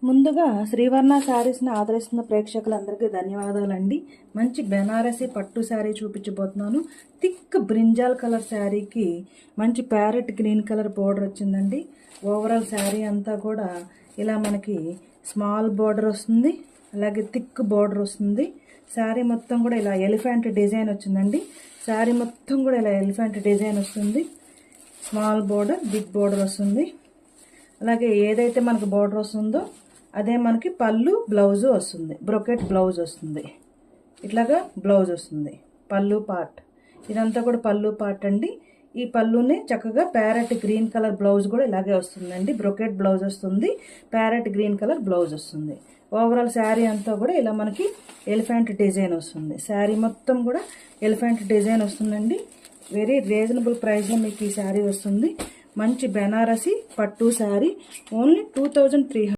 ముందుగా శ్రీవర్ణ శారీస్ని ఆదరిస్తున్న ప్రేక్షకులందరికీ ధన్యవాదాలండి. మంచి బెనారసి పట్టు శారీ చూపించబోతున్నాను. థిక్ బ్రింజాల్ కలర్ శారీకి మంచి ప్యారెట్ గ్రీన్ కలర్ బోర్డర్ వచ్చిందండి. ఓవరాల్ శారీ అంతా కూడా ఇలా మనకి స్మాల్ బోర్డర్ వస్తుంది, అలాగే థిక్ బోర్డర్ వస్తుంది. శారీ మొత్తం కూడా ఇలా ఎలిఫెంట్ డిజైన్ వచ్చిందండి. శారీ మొత్తం కూడా ఇలా ఎలిఫెంట్ డిజైన్ వస్తుంది. స్మాల్ బోర్డర్, బిగ్ బోర్డర్ వస్తుంది. అలాగే ఏదైతే మనకు బోర్డర్ వస్తుందో అదే మనకి పళ్ళు బ్లౌజు వస్తుంది. బ్రొకెట్ బ్లౌజ్ వస్తుంది. ఇట్లాగా బ్లౌజ్ వస్తుంది. పళ్ళు పార్ట్ ఇదంతా కూడా పళ్ళు పార్ట్ అండి. ఈ పళ్ళుని చక్కగా ప్యారెట్ గ్రీన్ కలర్ బ్లౌజ్ కూడా ఇలాగే వస్తుందండి. బ్రొకెట్ బ్లౌజ్ వస్తుంది, ప్యారెట్ గ్రీన్ కలర్ బ్లౌజ్ వస్తుంది. ఓవరాల్ శారీ అంతా కూడా ఇలా మనకి ఎలిఫెంట్ డిజైన్ వస్తుంది. శారీ మొత్తం కూడా ఎలిఫెంట్ డిజైన్ వస్తుందండి. వెరీ రీజనబుల్ ప్రైస్లో మీకు ఈ శారీ వస్తుంది. మంచి బెనారసి పట్టు శారీ, ఓన్లీ 2300.